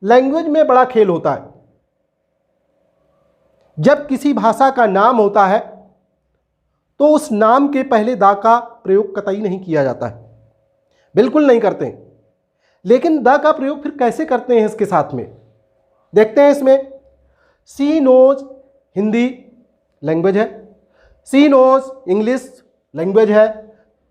Language में बड़ा खेल होता है। जब किसी भाषा का नाम होता है तो उस नाम के पहले दा का प्रयोग कतई नहीं किया जाता है, बिल्कुल नहीं करते हैं। लेकिन दा का प्रयोग फिर कैसे करते हैं इसके साथ में, देखते हैं। इसमें सी नोज हिंदी लैंग्वेज है, सी नोज इंग्लिश लैंग्वेज है,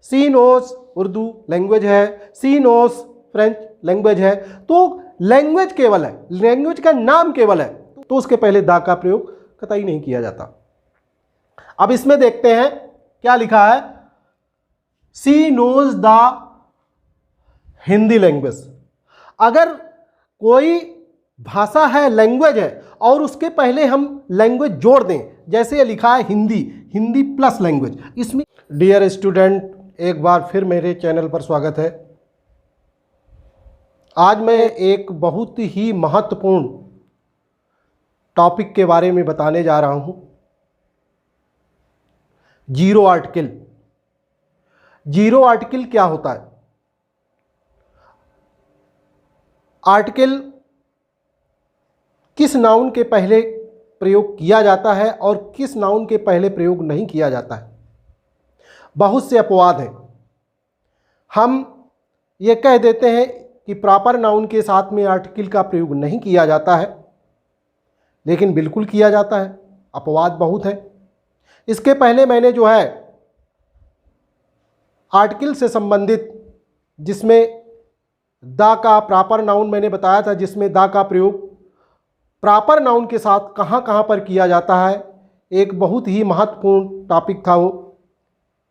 सी नोज उर्दू लैंग्वेज है, सी नोज फ्रेंच लैंग्वेज है। तो लैंग्वेज केवल है, लैंग्वेज का नाम केवल है, तो उसके पहले दा का प्रयोग कतई नहीं किया जाता। अब इसमें देखते हैं क्या लिखा है, सी नोज द हिंदी लैंग्वेज। अगर कोई भाषा है, लैंग्वेज है, और उसके पहले हम लैंग्वेज जोड़ दें, जैसे ये लिखा है हिंदी, हिंदी प्लस लैंग्वेज, इसमें डियर स्टूडेंट एक बार फिर मेरे चैनल पर स्वागत है। आज मैं एक बहुत ही महत्वपूर्ण टॉपिक के बारे में बताने जा रहा हूं, जीरो आर्टिकल। जीरो आर्टिकल क्या होता है? आर्टिकल किस नाउन के पहले प्रयोग किया जाता है और किस नाउन के पहले प्रयोग नहीं किया जाता है। बहुत से अपवाद हैं। हम ये कह देते हैं कि प्रॉपर नाउन के साथ में आर्टिकल का प्रयोग नहीं किया जाता है, लेकिन बिल्कुल किया जाता है। अपवाद बहुत है। इसके पहले मैंने जो है आर्टिकल से संबंधित, जिसमें दा का प्रॉपर नाउन मैंने बताया था, जिसमें दा का प्रयोग प्रॉपर नाउन के साथ कहाँ कहाँ पर किया जाता है, एक बहुत ही महत्वपूर्ण टॉपिक था वो,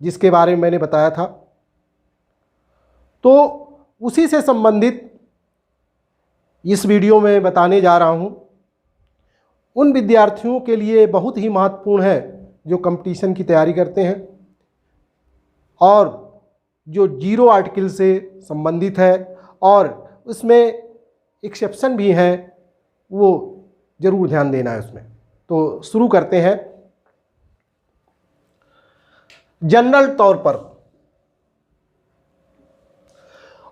जिसके बारे में मैंने बताया था। तो उसी से संबंधित इस वीडियो में बताने जा रहा हूँ। उन विद्यार्थियों के लिए बहुत ही महत्वपूर्ण है जो कंपटीशन की तैयारी करते हैं और जो जीरो आर्टिकल से संबंधित है, और उसमें एक्सेप्शन भी हैं, वो जरूर ध्यान देना है उसमें। तो शुरू करते हैं। जनरल तौर पर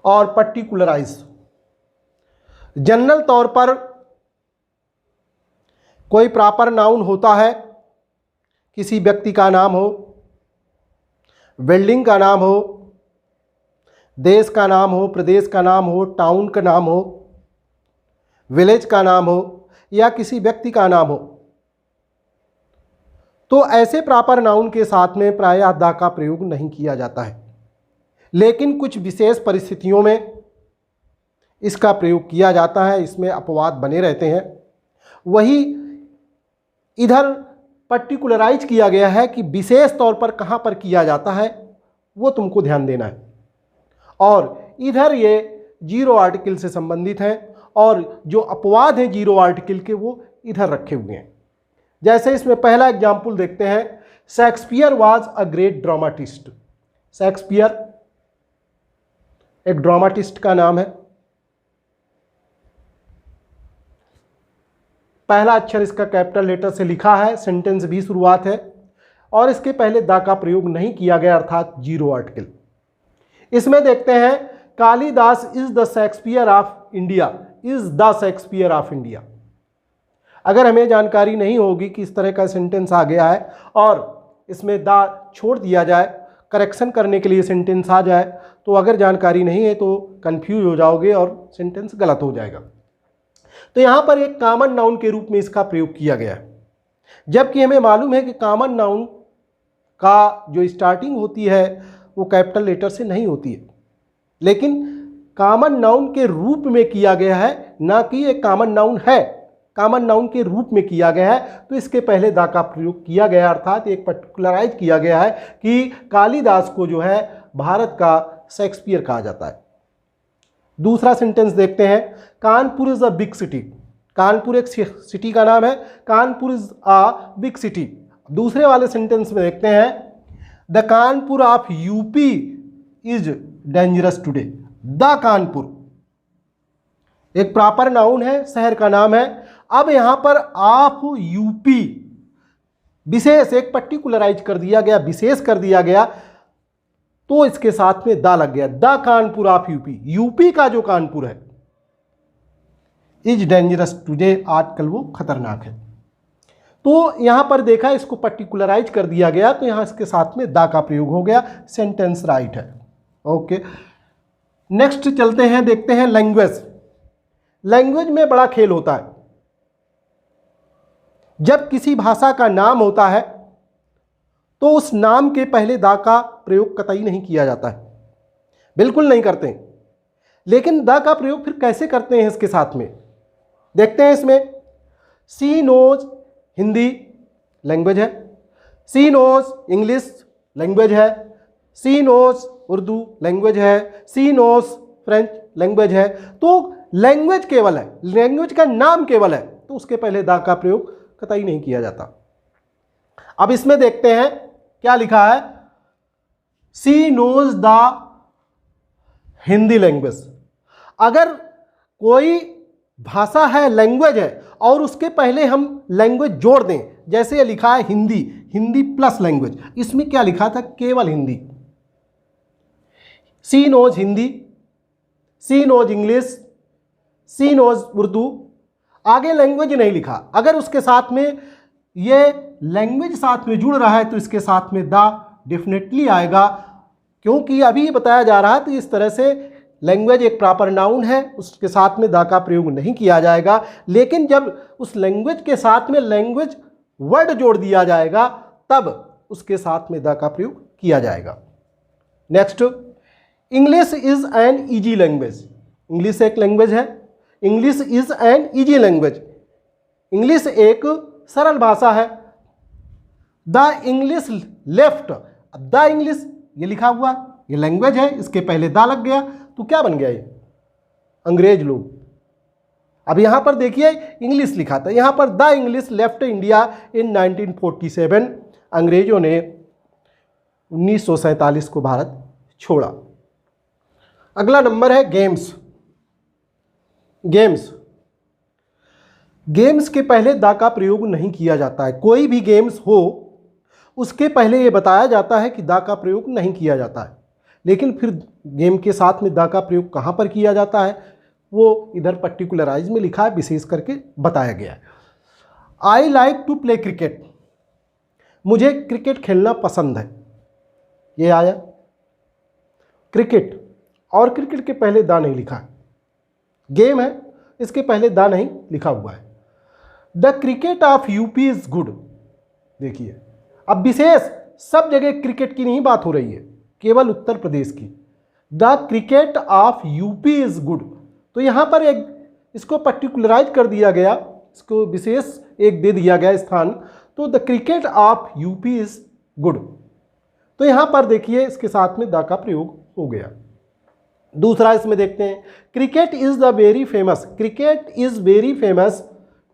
और पर्टिकुलराइज। जनरल तौर पर कोई प्रॉपर नाउन होता है, किसी व्यक्ति का नाम हो, बिल्डिंग का नाम हो, देश का नाम हो, प्रदेश का नाम हो, टाउन का नाम हो, विलेज का नाम हो, या किसी व्यक्ति का नाम हो, तो ऐसे प्रॉपर नाउन के साथ में प्रायः दा का प्रयोग नहीं किया जाता है। लेकिन कुछ विशेष परिस्थितियों में इसका प्रयोग किया जाता है, इसमें अपवाद बने रहते हैं। वही इधर पर्टिकुलराइज किया गया है कि विशेष तौर पर कहाँ पर किया जाता है, वो तुमको ध्यान देना है। और इधर ये जीरो आर्टिकल से संबंधित है, और जो अपवाद हैं जीरो आर्टिकल के वो इधर रखे हुए हैं। जैसे इसमें पहला एग्जाम्पल देखते हैं, Shakespeare was a great dramatist. Shakespeare एक ड्रामाटिस्ट का नाम है। पहला अक्षर इसका कैपिटल लेटर से लिखा है, सेंटेंस भी शुरुआत है, और इसके पहले दा का प्रयोग नहीं किया गया, अर्थात जीरो आर्टिकल। इसमें देखते हैं, Kalidas is the Shakespeare of India, is the Shakespeare of India. अगर हमें जानकारी नहीं होगी कि इस तरह का सेंटेंस आ गया है और इसमें दा छोड़ दिया जाए, करेक्शन करने के लिए सेंटेंस आ जाए, तो अगर जानकारी नहीं है तो कंफ्यूज हो जाओगे और सेंटेंस गलत हो जाएगा। तो यहाँ पर एक कॉमन नाउन के रूप में इसका प्रयोग किया गया है, जबकि हमें मालूम है कि कॉमन नाउन का जो स्टार्टिंग होती है वो कैपिटल लेटर से नहीं होती है, लेकिन कॉमन नाउन के रूप में किया गया है, ना कि एक कॉमन नाउन है, कॉमन नाउन के रूप में किया गया है। तो इसके पहले दा का प्रयोग किया गया, अर्थात एक पर्टिकुलराइज किया गया है कि कालिदास को जो है भारत का शेक्सपियर कहा जाता है। दूसरा सेंटेंस देखते हैं, Kanpur is a big city. Kanpur एक सिटी का नाम है, Kanpur is a big city. दूसरे वाले सेंटेंस में देखते हैं, the Kanpur of UP is dangerous today. The Kanpur एक प्रॉपर नाउन है, शहर का नाम है। अब यहां पर ऑफ यूपी विशेष एक पर्टिकुलराइज कर दिया गया, विशेष कर दिया गया, तो इसके साथ में दा लग गया। The Kanpur of UP, UP का जो कानपुर है, इज डेंजरस टुडे, आजकल वो खतरनाक है। तो यहां पर देखा, इसको पर्टिकुलराइज कर दिया गया, तो यहां इसके साथ में दा का प्रयोग हो गया, सेंटेंस राइट है। ओके, नेक्स्ट चलते हैं, देखते हैं लैंग्वेज। लैंग्वेज में बड़ा खेल होता है। जब किसी भाषा का नाम होता है तो उस नाम के पहले दा का प्रयोग कतई नहीं किया जाता है, बिल्कुल नहीं करते हैं। लेकिन दा का प्रयोग फिर कैसे करते हैं इसके साथ में, देखते हैं। इसमें सी नोज हिंदी लैंग्वेज है, सी नोज इंग्लिश लैंग्वेज है, सी नोज उर्दू लैंग्वेज है, सी नोज फ्रेंच लैंग्वेज है। तो लैंग्वेज केवल है, लैंग्वेज का नाम केवल है, तो उसके पहले दा का प्रयोग कतई नहीं किया जाता। अब इसमें देखते हैं क्या लिखा है, सी नोज द हिंदी लैंग्वेज। अगर कोई भाषा है, लैंग्वेज है, और उसके पहले हम लैंग्वेज जोड़ दें, जैसे ये लिखा है हिंदी, हिंदी प्लस लैंग्वेज, इसमें क्या लिखा था, केवल हिंदी। सी नोज हिंदी, सी नोज इंग्लिश, सी नोज उर्दू, आगे लैंग्वेज नहीं लिखा। अगर उसके साथ में ये लैंग्वेज साथ में जुड़ रहा है तो इसके साथ में दा डेफिनेटली आएगा, क्योंकि अभी बताया जा रहा है। तो इस तरह से लैंग्वेज एक प्रॉपर नाउन है, उसके साथ में दा का प्रयोग नहीं किया जाएगा। लेकिन जब उस लैंग्वेज के साथ में लैंग्वेज वर्ड जोड़ दिया जाएगा, तब उसके साथ में दा का प्रयोग किया जाएगा। Next, English is an easy language. English एक लैंग्वेज है, English is an easy language. English एक सरल भाषा है। The English left, the English ये लिखा हुआ, ये लैंग्वेज है, इसके पहले दा लग गया, तो क्या बन गया ये, अंग्रेज लोग। अब यहां पर देखिए इंग्लिश लिखा था, यहां पर the English left India in 1947। अंग्रेजों ने 1947 को भारत छोड़ा। अगला नंबर है गेम्स। गेम्स, गेम्स के पहले दा का प्रयोग नहीं किया जाता है। कोई भी गेम्स हो उसके पहले ये बताया जाता है कि दा का प्रयोग नहीं किया जाता है। लेकिन फिर गेम के साथ में दा का प्रयोग कहाँ पर किया जाता है, वो इधर पर्टिकुलराइज में लिखा है, विशेष करके बताया गया है। I like to play cricket, मुझे क्रिकेट खेलना पसंद है, ये आया क्रिकेट, और क्रिकेट के पहले दा नहीं लिखा है। गेम है, इसके पहले दा नहीं लिखा हुआ है। The cricket of UP is good, देखिए अब विशेष सब जगह क्रिकेट की नहीं बात हो रही है, केवल उत्तर प्रदेश की। The cricket of UP is good, तो यहां पर एक इसको पर्टिकुलराइज कर दिया गया, इसको विशेष एक दे दिया गया स्थान। तो the cricket of UP is good, तो यहां पर देखिए इसके साथ में द का प्रयोग हो गया। दूसरा इसमें देखते हैं, cricket is the very famous, cricket is very famous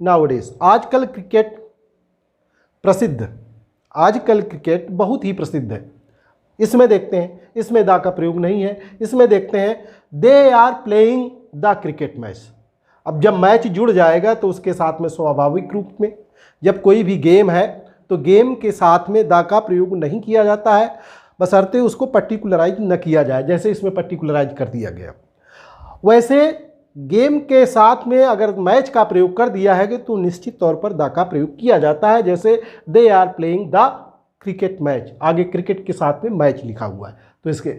nowadays, आजकल क्रिकेट प्रसिद्ध, आजकल क्रिकेट बहुत ही प्रसिद्ध है। इसमें देखते हैं, इसमें दा का प्रयोग नहीं है। इसमें देखते हैं, they are playing the cricket match. अब जब मैच जुड़ जाएगा तो उसके साथ में स्वाभाविक रूप में जब कोई भी गेम है तो गेम के साथ में दा का प्रयोग नहीं किया जाता है, बशर्ते उसको पर्टिकुलराइज न किया जाए, जैसे इसमें पर्टिकुलराइज कर दिया गया। वैसे गेम के साथ में अगर मैच का प्रयोग कर दिया है तो निश्चित तौर पर दा का प्रयोग किया जाता है, जैसे they are playing the cricket match, आगे क्रिकेट के साथ में मैच लिखा हुआ है। तो इसके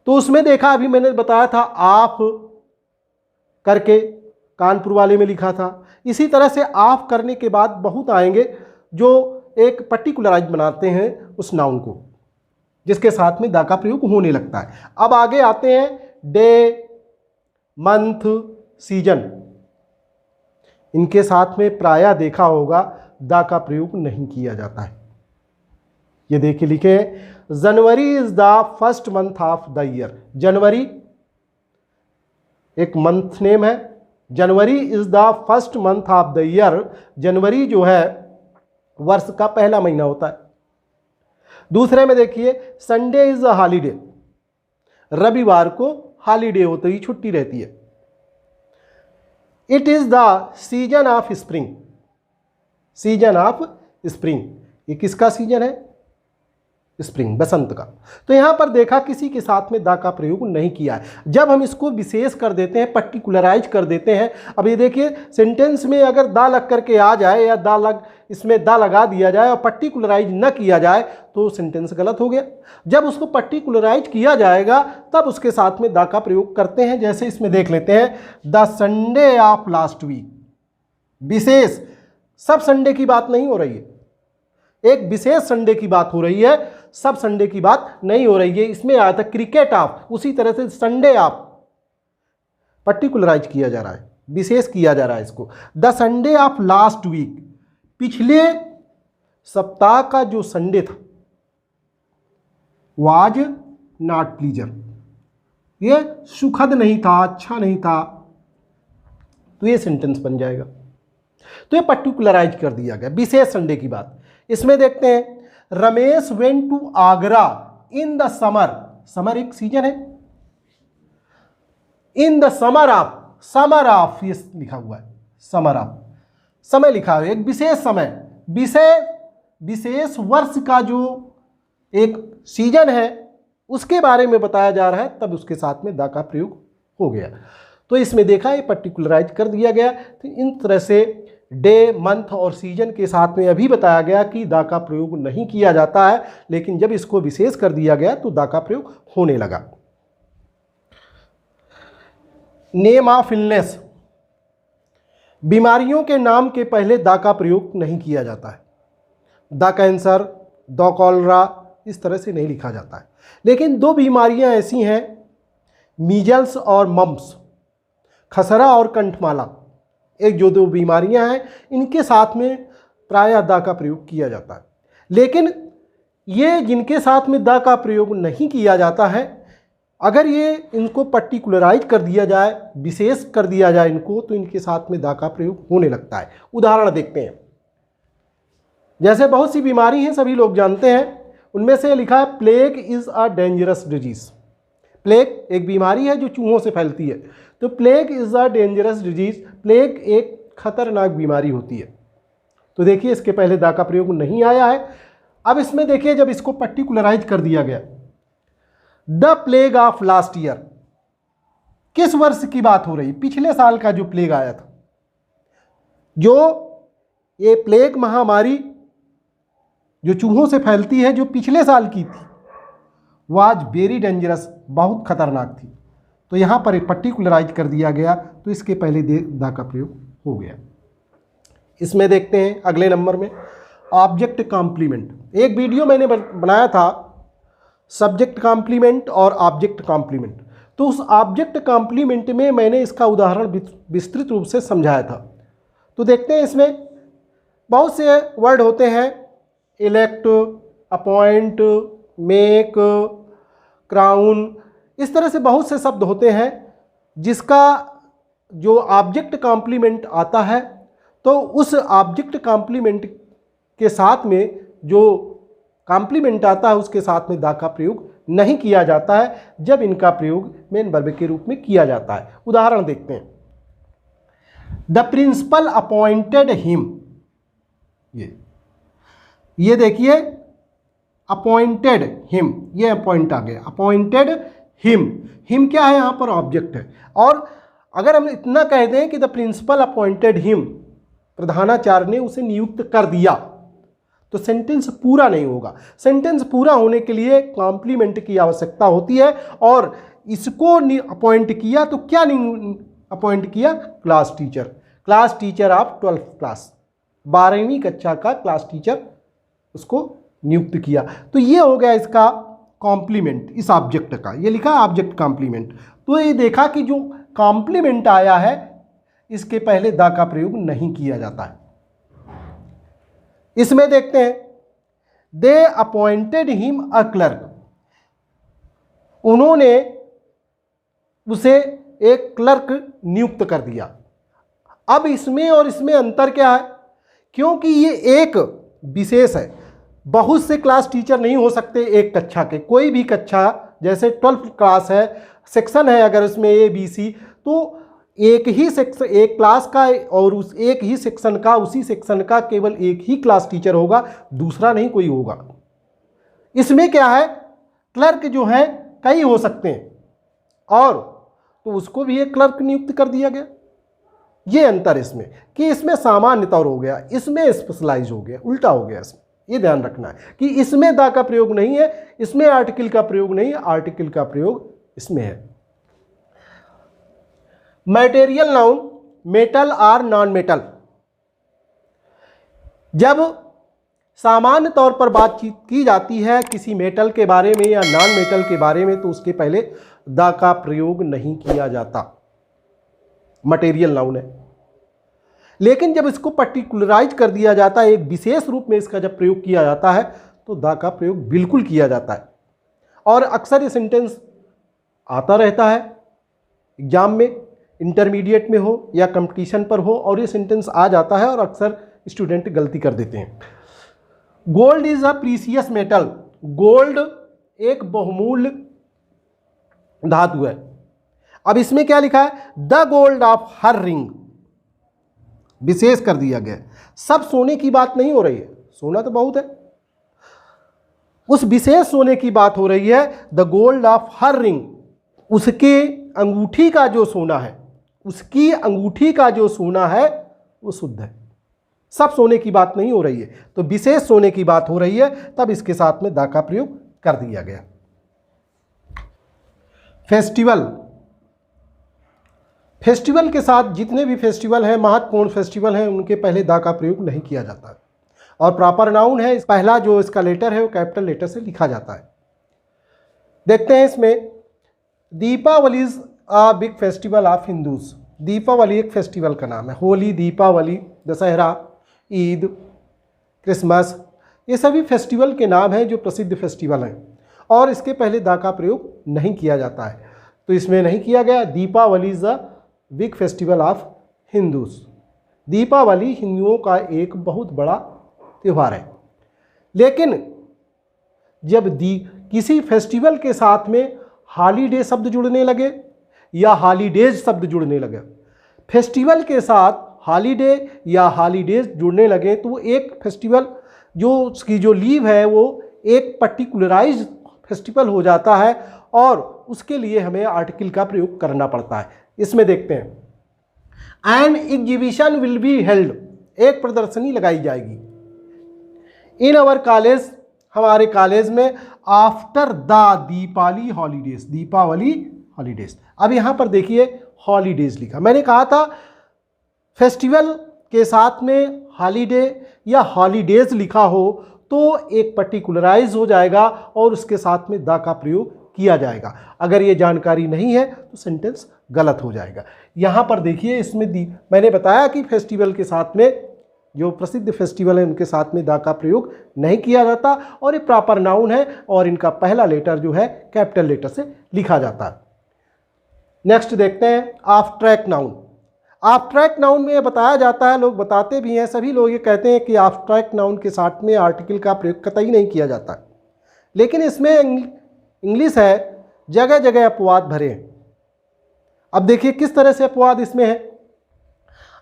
तो उसमें देखा, अभी मैंने बताया था आप करके कानपुर वाले में लिखा था। इसी तरह से आप करने के बाद बहुत आएंगे जो एक पर्टिकुलराइज बनाते हैं उस नाउन को, जिसके साथ में दा का प्रयोग होने लगता है। अब आगे आते हैं, डे, मंथ, सीजन, इनके साथ में प्रायः देखा होगा दा का प्रयोग नहीं किया जाता है। ये देखिए लिखे, January is the first month of the year, जनवरी एक मंथ नेम है, January is the first month of the year, जनवरी जो है वर्ष का पहला महीना होता है। दूसरे में देखिए, संडे इज अ हॉलीडे, रविवार को हॉलीडे होते ही छुट्टी रहती है। It is the season of spring, season of spring, ये किसका सीजन है, स्प्रिंग, बसंत का। तो यहाँ पर देखा किसी के साथ में द का प्रयोग नहीं किया है। जब हम इसको विशेष कर देते हैं, पर्टिकुलराइज कर देते हैं, अब ये देखिए सेंटेंस में अगर द लग करके आ जाए या इसमें द लगा दिया जाए और पर्टिकुलराइज न किया जाए तो सेंटेंस गलत हो गया। जब उसको पर्टिकुलराइज किया जाएगा तब उसके साथ में द का प्रयोग करते हैं। जैसे इसमें देख लेते हैं, the Sunday of last week, विशेष, सब संडे की बात नहीं हो रही है, एक विशेष संडे की बात हो रही है, सब संडे की बात नहीं हो रही है। इसमें आया था क्रिकेट ऑफ, उसी तरह से संडे ऑफ पर्टिकुलराइज किया जा रहा है, विशेष किया जा रहा है इसको। The Sunday of last week, पिछले सप्ताह का जो संडे था, वाज नॉट प्लीजर, ये सुखद नहीं था, अच्छा नहीं था, तो ये सेंटेंस बन जाएगा। तो ये पर्टिकुलराइज कर दिया गया, विशेष संडे की बात। इसमें देखते हैं, Ramesh went to Agra in the summer, summer एक सीजन है, इन द समर ऑफ ये लिखा हुआ है, समर ऑफ, समय लिखा है, एक विशेष समय, विशेष वर्ष का जो एक सीजन है उसके बारे में बताया जा रहा है, तब उसके साथ में द का प्रयोग हो गया। तो इसमें देखा, ये पर्टिकुलराइज कर दिया गया। तो इन तरह से डे, मंथ और सीजन के साथ में अभी बताया गया कि द का प्रयोग नहीं किया जाता है, लेकिन जब इसको विशेष कर दिया गया तो द का प्रयोग होने लगा। नेम ऑफ इलनेस, बीमारियों के नाम के पहले द का प्रयोग नहीं किया जाता है। द कैंसर, द कॉलरा, इस तरह से नहीं लिखा जाता है। लेकिन दो बीमारियां ऐसी हैं, मीजल्स और मम्प्स, खसरा और कंठमाला, एक जो दो बीमारियां हैं इनके साथ में प्रायः द का प्रयोग किया जाता है। लेकिन ये जिनके साथ में द का प्रयोग नहीं किया जाता है, अगर ये इनको पर्टिकुलराइज कर दिया जाए, विशेष कर दिया जाए इनको, तो इनके साथ में द का प्रयोग होने लगता है। उदाहरण देखते हैं, जैसे बहुत सी बीमारी हैं, सभी लोग जानते हैं, उनमें से लिखा है plague is a dangerous disease. Plague एक बीमारी है जो चूहों से फैलती है, तो plague is a dangerous disease, plague एक खतरनाक बीमारी होती है। तो देखिए इसके पहले द का प्रयोग नहीं आया है। अब इसमें देखिए, जब इसको पर्टिकुलराइज कर दिया गया, the plague of last year, किस वर्ष की बात हो रही? पिछले साल का जो प्लेग आया था, जो ये प्लेग महामारी जो चूहों से फैलती है, जो पिछले साल की थी, वाज वेरी डेंजरस, बहुत खतरनाक थी। तो यहाँ पर एक पर्टिकुलराइज कर दिया गया, तो इसके पहले द का प्रयोग हो गया। इसमें देखते हैं अगले नंबर में, ऑब्जेक्ट कॉम्प्लीमेंट। एक वीडियो मैंने बनाया था, सब्जेक्ट कॉम्प्लीमेंट और ऑब्जेक्ट कॉम्प्लीमेंट। तो उस ऑब्जेक्ट कॉम्प्लीमेंट में मैंने इसका उदाहरण विस्तृत रूप से समझाया था। तो देखते हैं, इसमें बहुत से वर्ड होते हैं, इलेक्ट, अपॉइंट, मेक, क्राउन, इस तरह से बहुत से शब्द होते हैं जिसका जो ऑब्जेक्ट कॉम्प्लीमेंट आता है, तो उस ऑब्जेक्ट कॉम्प्लीमेंट के साथ में जो कॉम्प्लीमेंट आता है उसके साथ में द का प्रयोग नहीं किया जाता है, जब इनका प्रयोग मेन वर्ब के रूप में किया जाता है। उदाहरण देखते हैं, द प्रिंसिपल अपॉइंटेड हिम, ये देखिए अपॉइंटेड हिम, ये अपॉइंट आ गया, अपॉइंटेड हिम, हिम क्या है? यहाँ पर ऑब्जेक्ट है। और अगर हम इतना कह दें कि द प्रिंसिपल अपॉइंटेड हिम, प्रधानाचार्य ने उसे नियुक्त कर दिया, तो सेंटेंस पूरा नहीं होगा। सेंटेंस पूरा होने के लिए कॉम्प्लीमेंट की आवश्यकता होती है, और इसको अपॉइंट किया तो क्या अपॉइंट किया? Class teacher, class teacher of 12th class, 12वीं कक्षा का क्लास टीचर उसको नियुक्त किया। तो ये हो गया इसका कॉम्प्लीमेंट, इस ऑब्जेक्ट का, ये लिखा ऑब्जेक्ट कॉम्प्लीमेंट। तो ये देखा कि जो कॉम्प्लीमेंट आया है इसके पहले द का प्रयोग नहीं किया जाता है। इसमें देखते हैं, दे अपॉइंटेड हिम अ क्लर्क, उन्होंने उसे एक क्लर्क नियुक्त कर दिया। अब इसमें और इसमें अंतर क्या है? क्योंकि ये एक विशेष है, बहुत से क्लास टीचर नहीं हो सकते एक कक्षा के, कोई भी कक्षा, जैसे 12th क्लास है, सेक्शन है अगर उसमें ABC, तो एक ही सेक्शन, एक क्लास का और उस एक ही सेक्शन का, उसी सेक्शन का केवल एक ही क्लास टीचर होगा, दूसरा नहीं कोई होगा। इसमें क्या है, क्लर्क जो है कई हो सकते हैं, और तो उसको भी एक क्लर्क नियुक्त कर दिया गया। ये अंतर इसमें कि इसमें सामान्य तौर हो गया, इसमें स्पेशलाइज हो गया, उल्टा हो गया इसमें। ये ध्यान रखना है कि इसमें दा का प्रयोग नहीं है, इसमें आर्टिकल का प्रयोग नहीं है, आर्टिकल का प्रयोग इसमें है। मटेरियल नाउन, मेटल और नॉन मेटल। जब सामान्य तौर पर बातचीत की जाती है किसी मेटल के बारे में या नॉन मेटल के बारे में, तो उसके पहले दा का प्रयोग नहीं किया जाता, मटेरियल नाउन है। लेकिन जब इसको पर्टिकुलराइज कर दिया जाता है, एक विशेष रूप में इसका जब प्रयोग किया जाता है, तो दा का प्रयोग बिल्कुल किया जाता है। और अक्सर ये सेंटेंस आता रहता है एग्जाम में, इंटरमीडिएट में हो या कंपटीशन पर हो, और ये सेंटेंस आ जाता है और अक्सर स्टूडेंट गलती कर देते हैं। Gold is a precious metal. Gold एक बहुमूल्य धातु है। अब इसमें क्या लिखा है, the gold of her ring, विशेष कर दिया गया। सब सोने की बात नहीं हो रही है, सोना तो बहुत है, उस विशेष सोने की बात हो रही है। The gold of her ring, उसके अंगूठी का जो सोना है, उसकी अंगूठी का जो सोना है वो शुद्ध है। सब सोने की बात नहीं हो रही है, तो विशेष सोने की बात हो रही है, तब इसके साथ में दा का प्रयोग कर दिया गया। फेस्टिवल, फेस्टिवल के साथ जितने भी फेस्टिवल हैं, महत्वपूर्ण फेस्टिवल हैं, उनके पहले दा का प्रयोग नहीं किया जाता है। और प्रॉपर नाउन है, पहला जो इसका लेटर है वो कैपिटल लेटर से लिखा जाता है। देखते हैं इसमें, Deepawali is a big festival of Hindus. Deepawali एक फेस्टिवल का नाम है। होली, दीपावली, दशहरा, ईद, क्रिसमस, ये सभी फेस्टिवल के नाम हैं जो प्रसिद्ध फेस्टिवल हैं, और इसके पहले दा का प्रयोग नहीं किया जाता है, तो इसमें नहीं किया गया। Deepawali is a big festival of Hindus. Deepawali हिंदुओं का एक बहुत बड़ा त्यौहार है। लेकिन जब किसी फेस्टिवल के साथ में हॉलीडे शब्द जुड़ने लगे या हॉलीडेज शब्द जुड़ने लगे, फेस्टिवल के साथ हॉलीडे या हॉलीडेज जुड़ने लगे, तो वो एक फेस्टिवल जो उसकी जो लीव है वो एक पर्टिकुलराइज फेस्टिवल हो जाता है, और उसके लिए हमें आर्टिकल का प्रयोग करना पड़ता है। इसमें देखते हैं, an exhibition will be held, एक प्रदर्शनी लगाई जाएगी। इन अवर कॉलेज, हमारे कॉलेज में, after the Deepawali holidays, Deepawali holidays. अब यहाँ पर देखिए हॉलीडेज लिखा, मैंने कहा था फेस्टिवल के साथ में हॉलीडे या हॉलीडेज लिखा हो तो एक पर्टिकुलराइज हो जाएगा और उसके साथ में द का प्रयोग किया जाएगा। अगर ये जानकारी नहीं है तो सेंटेंस गलत हो जाएगा। यहाँ पर देखिए, इसमें मैंने बताया कि फेस्टिवल के साथ में, जो प्रसिद्ध फेस्टिवल है उनके साथ में दा का प्रयोग नहीं किया जाता, और ये प्रॉपर नाउन है और इनका पहला लेटर जो है कैपिटल लेटर से लिखा जाता है। नेक्स्ट देखते हैं, ऑब्स्ट्रैक्ट नाउन। ऑब्स्ट्रैक्ट नाउन में बताया जाता है, लोग बताते भी हैं, सभी लोग ये कहते हैं कि ऑब्स्ट्रैक्ट नाउन के साथ में आर्टिकल का प्रयोग कतई नहीं किया जाता, लेकिन इसमें इंग्लिश है, जगह जगह अपवाद भरे हैं। अब देखिए किस तरह से अपवाद इसमें है।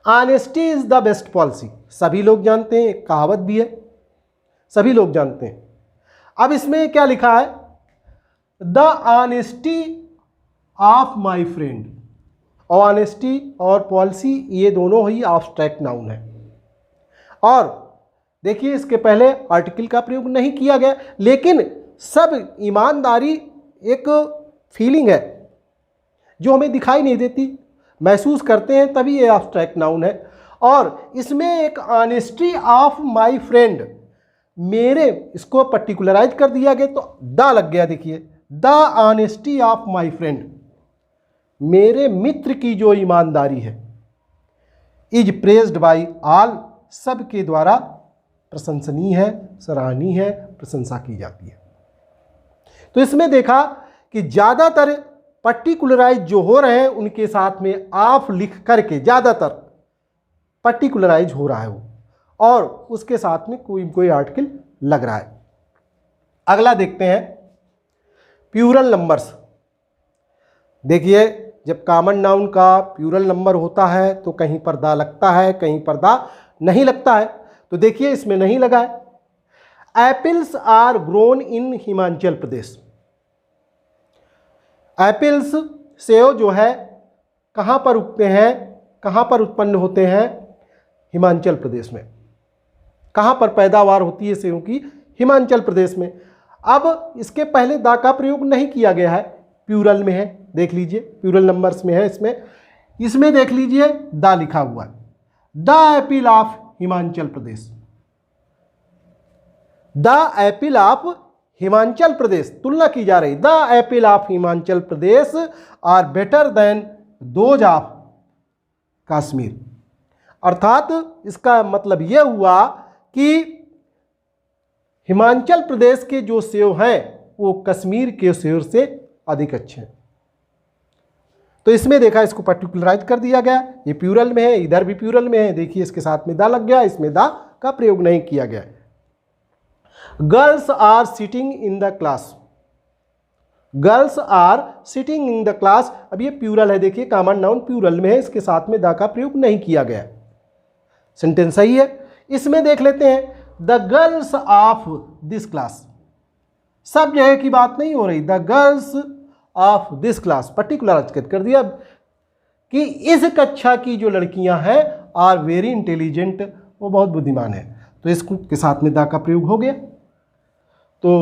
Honesty is the best policy, सभी लोग जानते हैं, कहावत भी है, सभी लोग जानते हैं। अब इसमें क्या लिखा है, the honesty of my friend. Honesty और पॉलिसी ये दोनों ही ऑब्स्ट्रैक्ट नाउन है, और देखिए इसके पहले आर्टिकल का प्रयोग नहीं किया गया, लेकिन सब ईमानदारी एक फीलिंग है जो हमें दिखाई नहीं देती, महसूस करते हैं, तभी ये ऑब्स्ट्रैक्ट नाउन है। और इसमें एक ऑनेस्टी ऑफ माय फ्रेंड, मेरे, इसको पर्टिकुलराइज कर दिया गया तो द लग गया। देखिए, the honesty of my friend, मेरे मित्र की जो ईमानदारी है, इज प्रेज्ड बाय ऑल, सबके द्वारा प्रशंसनीय है, सराहनीय है, प्रशंसा की जाती है। तो इसमें देखा कि ज़्यादातर पर्टिकुलराइज जो हो रहे हैं उनके साथ में ऑफ लिख करके ज़्यादातर पर्टिकुलराइज हो रहा है वो, और उसके साथ में कोई आर्टिकल लग रहा है। अगला देखते हैं, प्लूरल नंबर्स। देखिए, जब कॉमन नाउन का प्लूरल नंबर होता है तो कहीं पर दा लगता है, कहीं पर दा नहीं लगता है। तो देखिए इसमें नहीं लगा है। Apples are grown in Himachal Pradesh. Apples सेब जो है कहाँ पर उगते हैं, कहाँ पर उत्पन्न होते हैं? हिमाचल प्रदेश में। कहाँ पर पैदावार होती है सेब की? हिमाचल प्रदेश में। अब इसके पहले दा का प्रयोग नहीं किया गया है, प्लूरल में है, देख लीजिए प्लूरल नंबर्स में है। इसमें देख लीजिए दा लिखा हुआ है, the apple of Himachal Pradesh. The apple of Himachal Pradesh, तुलना की जा रही। The apple of Himachal Pradesh are better than those of Kashmir. अर्थात इसका मतलब यह हुआ कि हिमाचल प्रदेश के जो सेब हैं वो कश्मीर के सेब से अधिक अच्छे हैं। तो इसमें देखा, इसको पर्टिकुलराइज कर दिया गया, ये प्लूरल में है, इधर भी प्लूरल में है। देखिए इसके साथ में दा लग गया, इसमें दा का प्रयोग नहीं किया गया। Girls are sitting in the class. Girls are sitting in the class. अब ये प्लूरल है, देखिए कॉमन नाउन प्लूरल में है, इसके साथ में दा का प्रयोग नहीं किया गया। सेंटेंस सही है। इसमें देख लेते हैं the girls of this class. सब जगह की बात नहीं हो रही, the girls of this class particular कर दिया कि इस कक्षा की जो लड़कियां हैं आर वेरी इंटेलिजेंट, वो बहुत बुद्धिमान है। तो इसके साथ में दा का प्रयोग हो गया। तो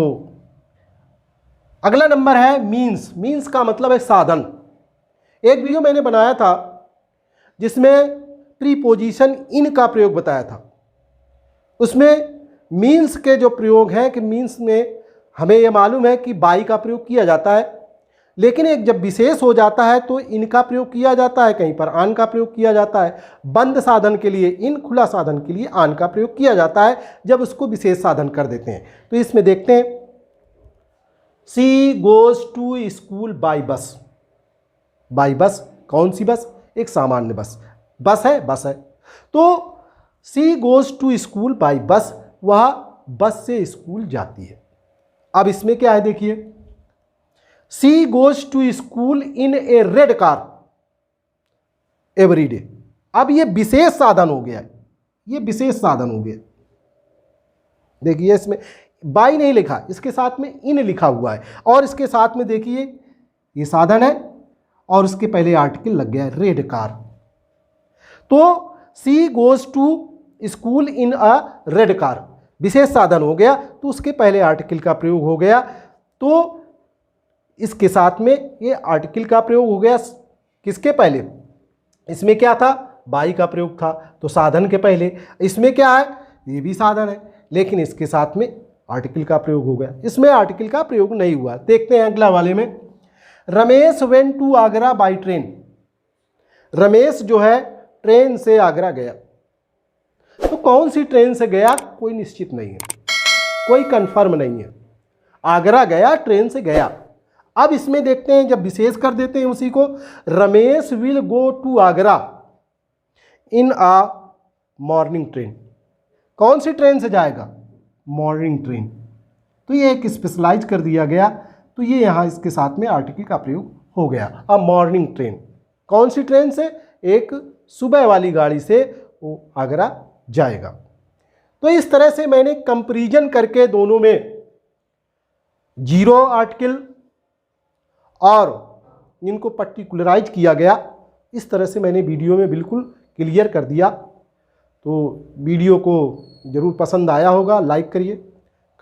अगला नंबर है मीन्स। मीन्स का मतलब है साधन। एक वीडियो मैंने बनाया था जिसमें प्रीपोजिशन इन का प्रयोग बताया था। उसमें मीन्स के जो प्रयोग हैं कि मीन्स में हमें यह मालूम है कि बाई का प्रयोग किया जाता है, लेकिन एक जब विशेष हो जाता है तो इनका प्रयोग किया जाता है, कहीं पर आन का प्रयोग किया जाता है। बंद साधन के लिए इन, खुला साधन के लिए आन का प्रयोग किया जाता है जब उसको विशेष साधन कर देते हैं। तो इसमें देखते हैं she goes to school by bus. By bus, कौन सी बस? एक सामान्य बस। बस है, बस है। तो she goes to school by bus, वह बस से स्कूल जाती है। अब इसमें क्या है देखिए, she goes to school in a red car every day. अब ये विशेष साधन हो गया, ये विशेष साधन हो गया। देखिए इसमें बाई नहीं लिखा, इसके साथ में इन लिखा हुआ है, और इसके साथ में देखिए ये साधन है और उसके पहले आर्टिकल लग गया है रेड कार। तो she goes to school in a red car विशेष साधन हो गया, तो उसके पहले आर्टिकल का प्रयोग हो गया। तो इसके साथ में ये आर्टिकल का प्रयोग हो गया। किसके पहले? इसमें क्या था? बाई का प्रयोग था, तो साधन के पहले। इसमें क्या है? ये भी साधन है, लेकिन इसके साथ में आर्टिकल का प्रयोग हो गया। इसमें आर्टिकल का प्रयोग नहीं हुआ। देखते हैं अगला वाले में, Ramesh went to Agra by train. Ramesh जो है ट्रेन से आगरा गया। तो कौन सी ट्रेन से गया? कोई निश्चित नहीं है, कोई कंफर्म नहीं है। आगरा गया, ट्रेन से गया। अब इसमें देखते हैं, जब विशेष कर देते हैं उसी को, Ramesh will go to Agra in a morning train. कौन सी ट्रेन से जाएगा? Morning train. तो ये एक स्पेशलाइज कर दिया गया, तो ये यहाँ इसके साथ में आर्टिकल का प्रयोग हो गया। अ मॉर्निंग ट्रेन। कौन सी ट्रेन से? एक सुबह वाली गाड़ी से वो आगरा जाएगा। तो इस तरह से मैंने कंपैरिजन करके दोनों में जीरो आर्टिकल और इनको पर्टिकुलराइज किया गया। इस तरह से मैंने वीडियो में बिल्कुल क्लियर कर दिया। तो वीडियो को ज़रूर पसंद आया होगा, लाइक करिए,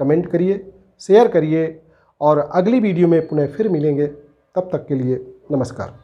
कमेंट करिए, शेयर करिए, और अगली वीडियो में पुनः फिर मिलेंगे। तब तक के लिए नमस्कार।